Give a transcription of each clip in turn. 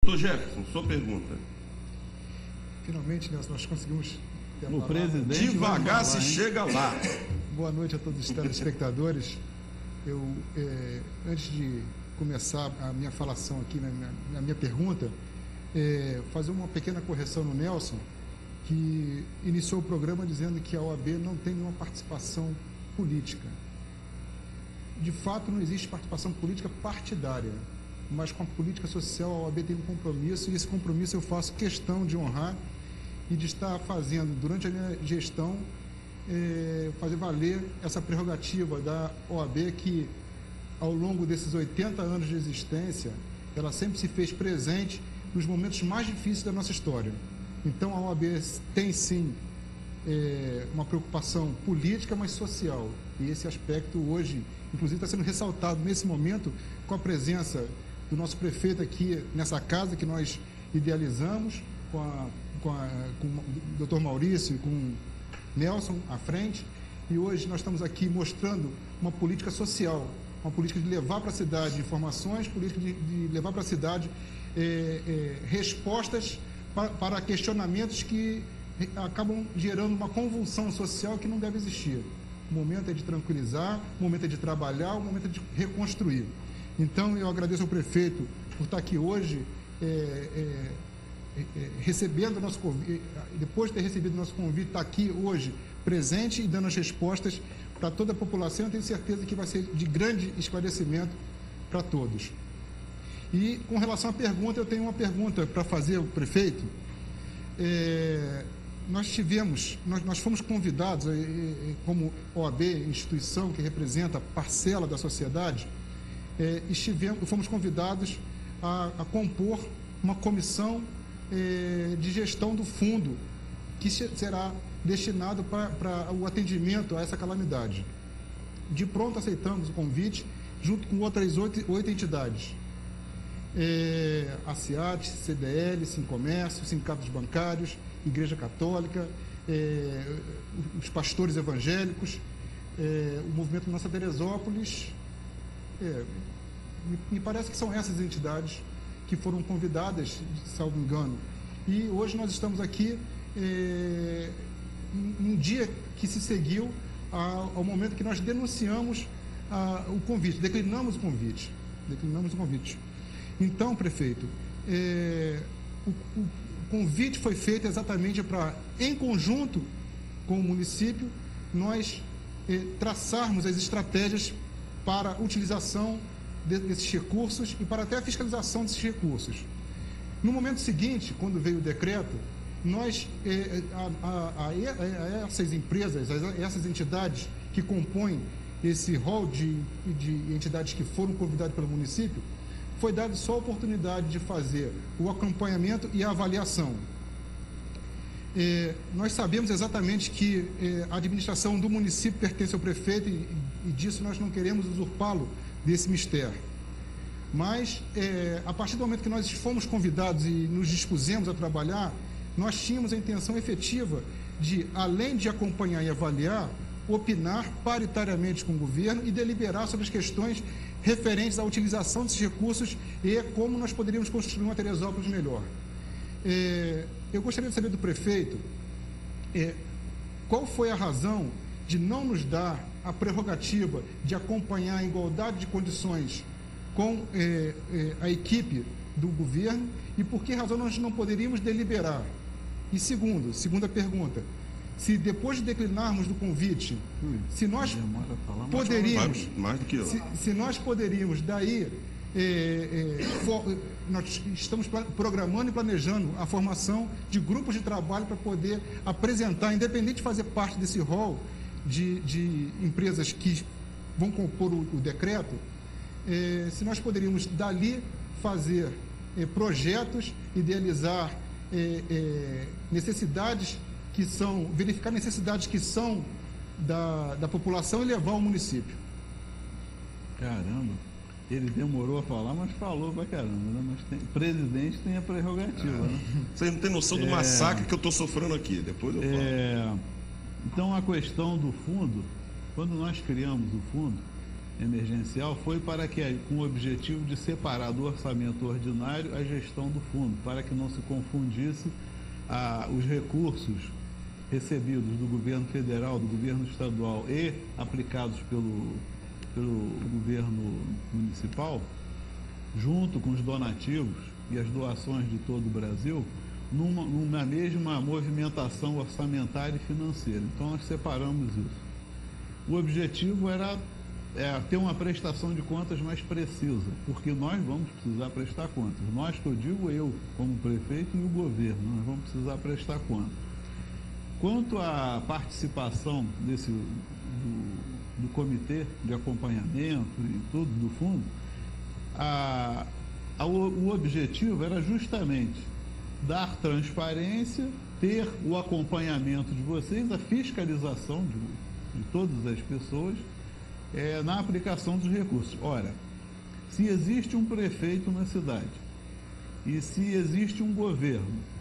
Doutor Jefferson, sua pergunta. Finalmente, Nelson, nós conseguimos ter a O palavra. presidente Devagar vai se falar, hein? chega lá. Boa noite a todos os telespectadores. Eu, antes de começar a minha falação aqui, na minha pergunta, fazer uma pequena correção no Nelson, que iniciou o programa dizendo que a OAB não tem nenhuma participação política. De fato, não existe participação política partidária, mas com a política social a OAB tem um compromisso, e esse compromisso eu faço questão de honrar e de estar fazendo, durante a minha gestão, fazer valer essa prerrogativa da OAB que, ao longo desses 80 anos de existência, ela sempre se fez presente nos momentos mais difíceis da nossa história. Então, a OAB tem, sim, uma preocupação política, mas social. E esse aspecto hoje, inclusive, está sendo ressaltado nesse momento com a presença do nosso prefeito aqui nessa casa que nós idealizamos, com o doutor Maurício e com o Nelson à frente. E hoje nós estamos aqui mostrando uma política social, uma política de levar para a cidade informações, política de levar para a cidade respostas para questionamentos que acabam gerando uma convulsão social que não deve existir. O momento é de tranquilizar, o momento é de trabalhar, o momento é de reconstruir. Então, eu agradeço ao prefeito por estar aqui hoje, recebendo o nosso convite, depois de ter recebido o nosso convite, estar aqui hoje presente e dando as respostas para toda a população. Eu tenho certeza que vai ser de grande esclarecimento para todos. E, com relação à pergunta, eu tenho uma pergunta para fazer ao prefeito. Nós fomos convidados, como OAB, instituição que representa a parcela da sociedade, fomos convidados a compor uma comissão de gestão do fundo que será destinado para o atendimento a essa calamidade. De pronto aceitamos o convite, junto com outras oito entidades. A CIAT, CDL, Sincomércio, sindicatos bancários, Igreja Católica, os pastores evangélicos, o movimento Nossa Teresópolis. Me parece que são essas entidades que foram convidadas, salvo engano. E hoje nós estamos aqui num dia que se seguiu ao momento que nós denunciamos o convite, declinamos o convite. Então, prefeito, o convite foi feito exatamente para, em conjunto com o município, nós traçarmos as estratégias para a utilização desses recursos e para até a fiscalização desses recursos. No momento seguinte, quando veio o decreto, nós, a essas empresas, a essas entidades que compõem esse rol de entidades que foram convidadas pelo município, foi dada só a oportunidade de fazer o acompanhamento e a avaliação. Nós sabemos exatamente que a administração do município pertence ao prefeito e disso nós não queremos usurpá-lo desse mistério. Mas, a partir do momento que nós fomos convidados e nos dispusemos a trabalhar, nós tínhamos a intenção efetiva de, além de acompanhar e avaliar, opinar paritariamente com o governo e deliberar sobre as questões referentes à utilização desses recursos e como nós poderíamos construir uma Teresópolis melhor. Eu gostaria de saber do prefeito qual foi a razão de não nos dar a prerrogativa de acompanhar em igualdade de condições com a equipe do governo e por que razão nós não poderíamos deliberar. E segunda pergunta, se depois de declinarmos do convite, se nós poderíamos, se nós poderíamos daí, nós estamos programando e planejando a formação de grupos de trabalho para poder apresentar, independente de fazer parte desse rol de empresas que vão compor o decreto, se nós poderíamos dali fazer projetos, idealizar necessidades que são, verificar necessidades que são da população e levar ao município. Caramba, ele demorou a falar, mas falou pra caramba, né? Mas o presidente tem a prerrogativa, né? Vocês não têm noção do massacre que eu estou sofrendo aqui, depois eu falo. Então, a questão do fundo, quando nós criamos o fundo, emergencial foi para que, com o objetivo de separar do orçamento ordinário a gestão do fundo, para que não se confundisse os recursos recebidos do governo federal, do governo estadual e aplicados pelo governo municipal, junto com os donativos e as doações de todo o Brasil, numa mesma movimentação orçamentária e financeira. Então, nós separamos isso. O objetivo era ter uma prestação de contas mais precisa, porque nós vamos precisar prestar contas. Nós, que eu digo, eu, como prefeito, e o governo, nós vamos precisar prestar contas. Quanto à participação do comitê de acompanhamento e tudo do fundo, o objetivo era justamente dar transparência, ter o acompanhamento de vocês, a fiscalização de todas as pessoas na aplicação dos recursos. Ora, se existe um prefeito na cidade e se existe um governo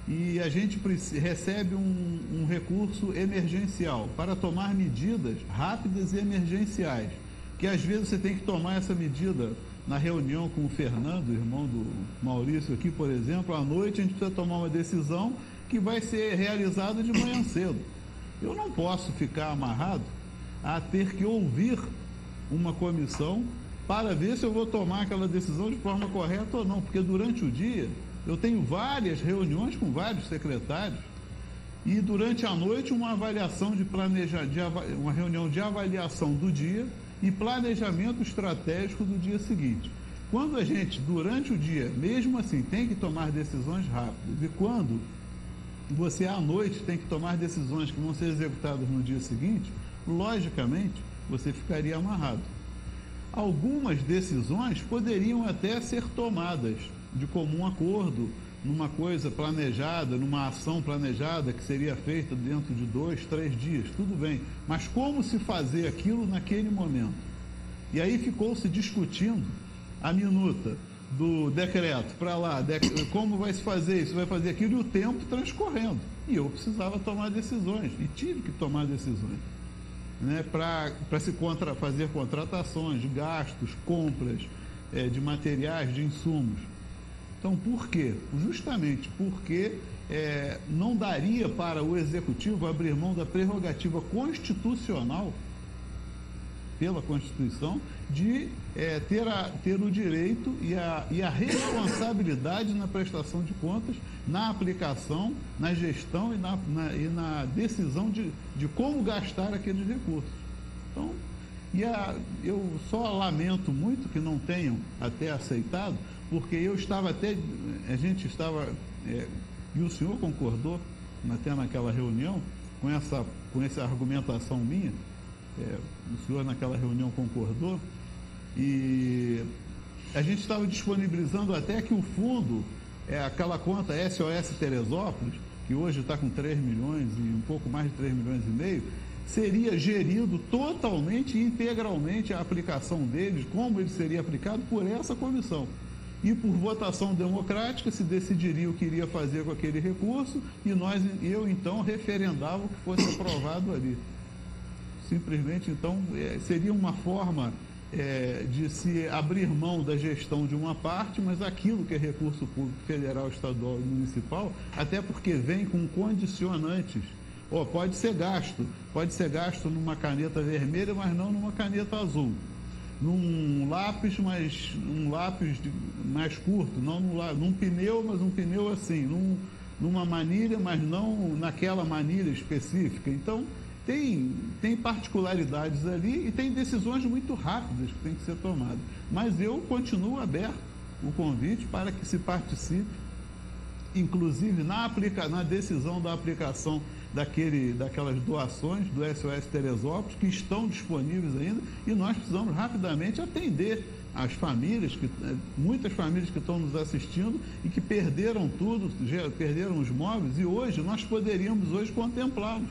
e a gente recebe um recurso emergencial para tomar medidas rápidas e emergenciais, que às vezes você tem que tomar essa medida na reunião com o Fernando, irmão do Maurício aqui, por exemplo, à noite a gente precisa tomar uma decisão que vai ser realizada de manhã cedo. Eu não posso ficar amarrado a ter que ouvir uma comissão para ver se eu vou tomar aquela decisão de forma correta ou não, porque durante o dia eu tenho várias reuniões com vários secretários e durante a noite uma avaliação uma reunião de avaliação do dia e planejamento estratégico do dia seguinte. Quando a gente, durante o dia, mesmo assim, tem que tomar decisões rápidas, e quando você à noite tem que tomar decisões que vão ser executadas no dia seguinte, logicamente, você ficaria amarrado. Algumas decisões poderiam até ser tomadas de comum acordo, numa coisa planejada, numa ação planejada que seria feita dentro de 2, 3 dias, tudo bem. Mas como se fazer aquilo naquele momento? E aí ficou-se discutindo a minuta do decreto para lá, como vai se fazer isso, vai fazer aquilo, e o tempo transcorrendo. E eu precisava tomar decisões, e tive que tomar decisões, né, para fazer contratações, gastos, compras de materiais, de insumos. Então, por quê? Justamente porque não daria para o Executivo abrir mão da prerrogativa constitucional, pela Constituição, de ter o direito e a responsabilidade na prestação de contas, na aplicação, na gestão e na decisão de como gastar aqueles recursos. Então, eu só lamento muito que não tenham até aceitado, porque a gente estava, e o senhor concordou até naquela reunião, com essa argumentação minha, o senhor naquela reunião concordou, e a gente estava disponibilizando até que o fundo, aquela conta SOS Teresópolis, que hoje está com 3 milhões e um pouco mais de 3 milhões e meio, seria gerido totalmente e integralmente a aplicação deles, como ele seria aplicado por essa comissão. E por votação democrática se decidiria o que iria fazer com aquele recurso e eu então referendava o que fosse aprovado ali. Simplesmente, então, seria uma forma de se abrir mão da gestão de uma parte, mas aquilo que é recurso público federal, estadual e municipal, até porque vem com condicionantes. Pode ser gasto numa caneta vermelha, mas não numa caneta azul. Num lápis, mas um lápis mais curto, não num pneu, mas um pneu assim, numa manilha, mas não naquela manilha específica. Então, tem particularidades ali e tem decisões muito rápidas que têm que ser tomadas. Mas eu continuo aberto o convite para que se participe, inclusive na decisão da aplicação daquelas doações do SOS Teresópolis, que estão disponíveis ainda, e nós precisamos rapidamente atender as famílias, muitas famílias que estão nos assistindo e que perderam tudo, perderam os móveis, e hoje nós poderíamos contemplá-los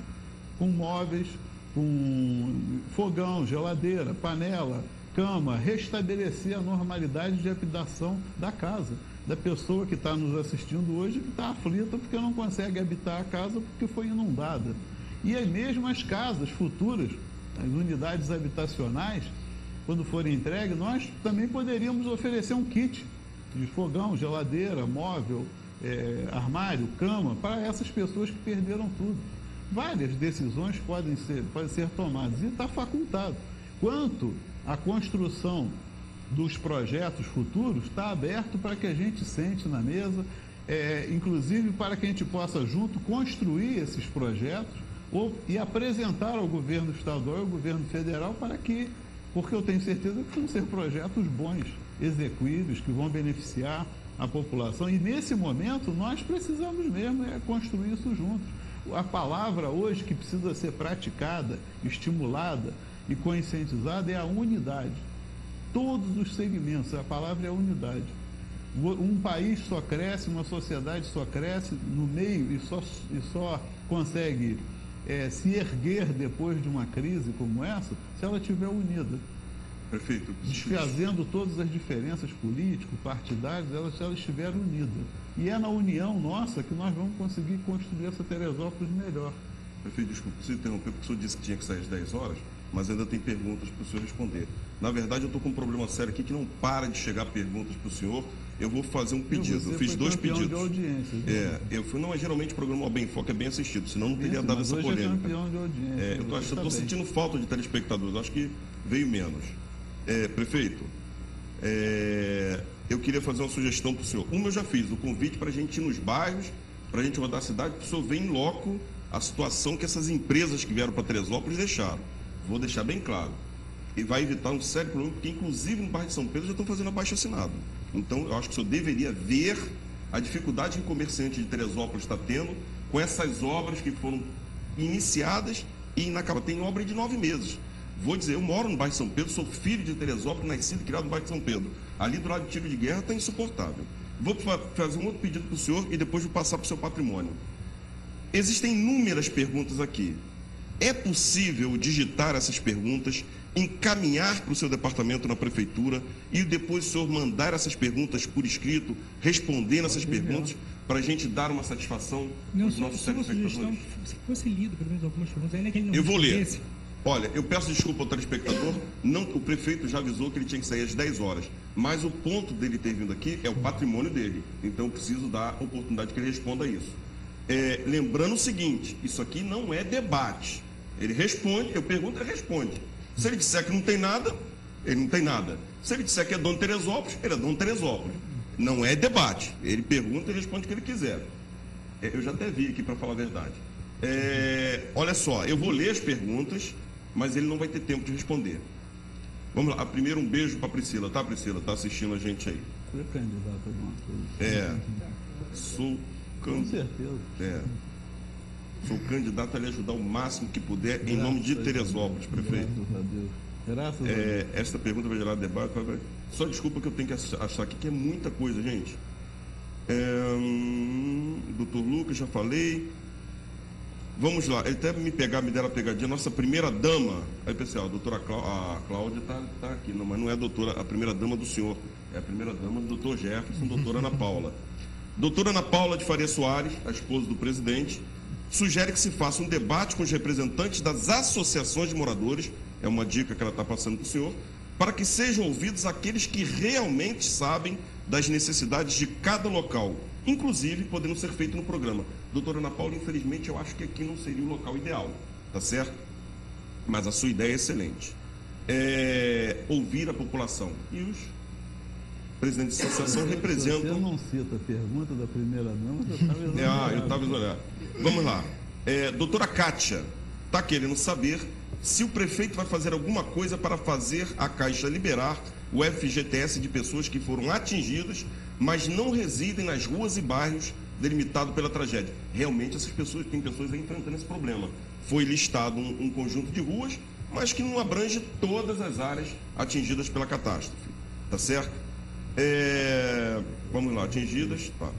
com móveis, com fogão, geladeira, panela, cama, restabelecer a normalidade de habitação da casa, da pessoa que está nos assistindo hoje, que está aflita porque não consegue habitar a casa porque foi inundada. E aí mesmo as casas futuras, as unidades habitacionais, quando forem entregues, nós também poderíamos oferecer um kit de fogão, geladeira, móvel, armário, cama, para essas pessoas que perderam tudo. Várias decisões podem ser tomadas e está facultado. Quanto à construção dos projetos futuros, está aberto para que a gente sente na mesa, inclusive para que a gente possa junto construir esses projetos e apresentar ao governo estadual e ao governo federal porque eu tenho certeza que vão ser projetos bons, execuíveis, que vão beneficiar a população. E nesse momento nós precisamos mesmo construir isso juntos. A palavra hoje que precisa ser praticada, estimulada e conscientizada é a unidade. Todos os segmentos, a palavra é unidade. Um país só cresce, uma sociedade só cresce no meio e só consegue se erguer depois de uma crise como essa, se ela estiver unida. Perfeito. Desfazendo todas as diferenças político-partidárias, se ela estiver unida. E é na união nossa que nós vamos conseguir construir essa Teresópolis melhor. Prefeito, desculpe, preciso interromper, porque o senhor disse que tinha que sair às 10 horas, mas ainda tem perguntas para o senhor responder. Na verdade, eu estou com um problema sério aqui que não para de chegar perguntas para o senhor. Eu vou fazer um pedido. Eu fiz 2 pedidos. De audiência, geralmente o programa Bem Foco é bem assistido, senão não teria dado essa polêmica. É campeão de audiência. Eu estou sentindo falta de telespectadores, acho que veio menos. Prefeito, eu queria fazer uma sugestão para o senhor. Eu já fiz o convite para a gente ir nos bairros, para a gente rodar a cidade, para o senhor ver em loco a situação que essas empresas que vieram para Teresópolis deixaram. Vou deixar bem claro. E vai evitar um sério problema, porque inclusive no bairro de São Pedro já estão fazendo abaixo-assinado. Então, eu acho que o senhor deveria ver a dificuldade que o comerciante de Teresópolis está tendo com essas obras que foram iniciadas e inacabadas. Tem obra de 9 meses. Vou dizer, eu moro no bairro de São Pedro, sou filho de Teresópolis, nascido e criado no bairro de São Pedro. Ali do lado de tiro de guerra está insuportável. Vou fazer um outro pedido para o senhor e depois vou passar para o seu patrimônio. Existem inúmeras perguntas aqui. É possível digitar essas perguntas, encaminhar para o seu departamento na prefeitura e depois o senhor mandar essas perguntas por escrito, respondendo essas perguntas, para a gente dar uma satisfação aos nossos telespectadores? Se fosse lido, pelo menos algumas perguntas, ainda que ele não eu vou ler. respondesse. Olha, eu peço desculpa ao telespectador, o prefeito já avisou que ele tinha que sair às 10 horas, mas o ponto dele ter vindo aqui é o patrimônio dele, então eu preciso dar a oportunidade que ele responda isso. Lembrando o seguinte, isso aqui não é debate, ele responde, eu pergunto, ele responde. Se ele disser que não tem nada, ele não tem nada. Se ele disser que é dono de Teresópolis, ele é dono de Teresópolis. Não é debate, ele pergunta e responde o que ele quiser. Eu já até vi aqui para falar a verdade. Olha só, eu vou ler as perguntas, mas ele não vai ter tempo de responder. Vamos lá, primeiro um beijo para a Priscila, tá, Priscila? Está assistindo a gente aí. Você é candidato a alguma coisa? Sou com certeza. Sou candidato a lhe ajudar o máximo que puder, em nome de Teresópolis, prefeito. Graças a Deus. Graças a Deus. Esta pergunta vai gerar debate. Só desculpa que eu tenho que achar aqui, que é muita coisa, gente. Doutor Lucas, já falei. Vamos lá, ele até me deram a pegadinha. Nossa primeira dama, aí pessoal, a doutora Cláudia está aqui, não, mas não é a primeira dama do senhor, é a primeira dama do doutor Jefferson, doutora Ana Paula. Doutora Ana Paula de Faria Soares, a esposa do presidente, sugere que se faça um debate com os representantes das associações de moradores, é uma dica que ela está passando para o senhor, para que sejam ouvidos aqueles que realmente sabem das necessidades de cada local, inclusive podendo ser feito no programa. Doutora Ana Paula, infelizmente, eu acho que aqui não seria o local ideal, tá certo? Mas a sua ideia é excelente. Ouvir a população. E os presidentes da associação representam... Você não cita a pergunta da primeira-dama, eu estava exonerado. Vamos lá. Doutora Kátia está querendo saber se o prefeito vai fazer alguma coisa para fazer a Caixa liberar o FGTS de pessoas que foram atingidas, mas não residem nas ruas e bairros delimitados pela tragédia. Realmente, tem pessoas aí enfrentando esse problema. Foi listado um conjunto de ruas, mas que não abrange todas as áreas atingidas pela catástrofe. Tá certo? Vamos lá, atingidas. Tá.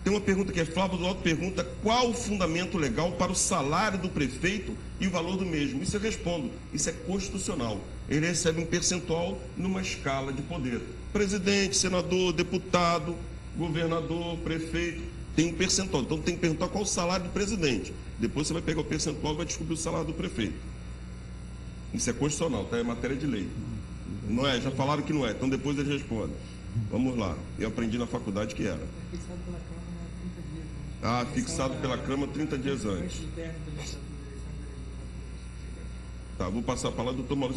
Tem uma pergunta que Flávio do Alto pergunta: qual o fundamento legal para o salário do prefeito e o valor do mesmo? Isso eu respondo, isso é constitucional. Ele recebe um percentual numa escala de poder. Presidente, senador, deputado, governador, prefeito, tem um percentual. Então tem que perguntar qual o salário do presidente. Depois você vai pegar o percentual e vai descobrir o salário do prefeito. Isso é constitucional, tá? É matéria de lei. Não é? Já falaram que não é, então depois eles respondem. Vamos lá. Eu aprendi na faculdade que era. Fixado pela Câmara 30 dias. Ah, fixado pela Câmara 30 dias antes. Tá, vou passar a palavra do doutor Maurício.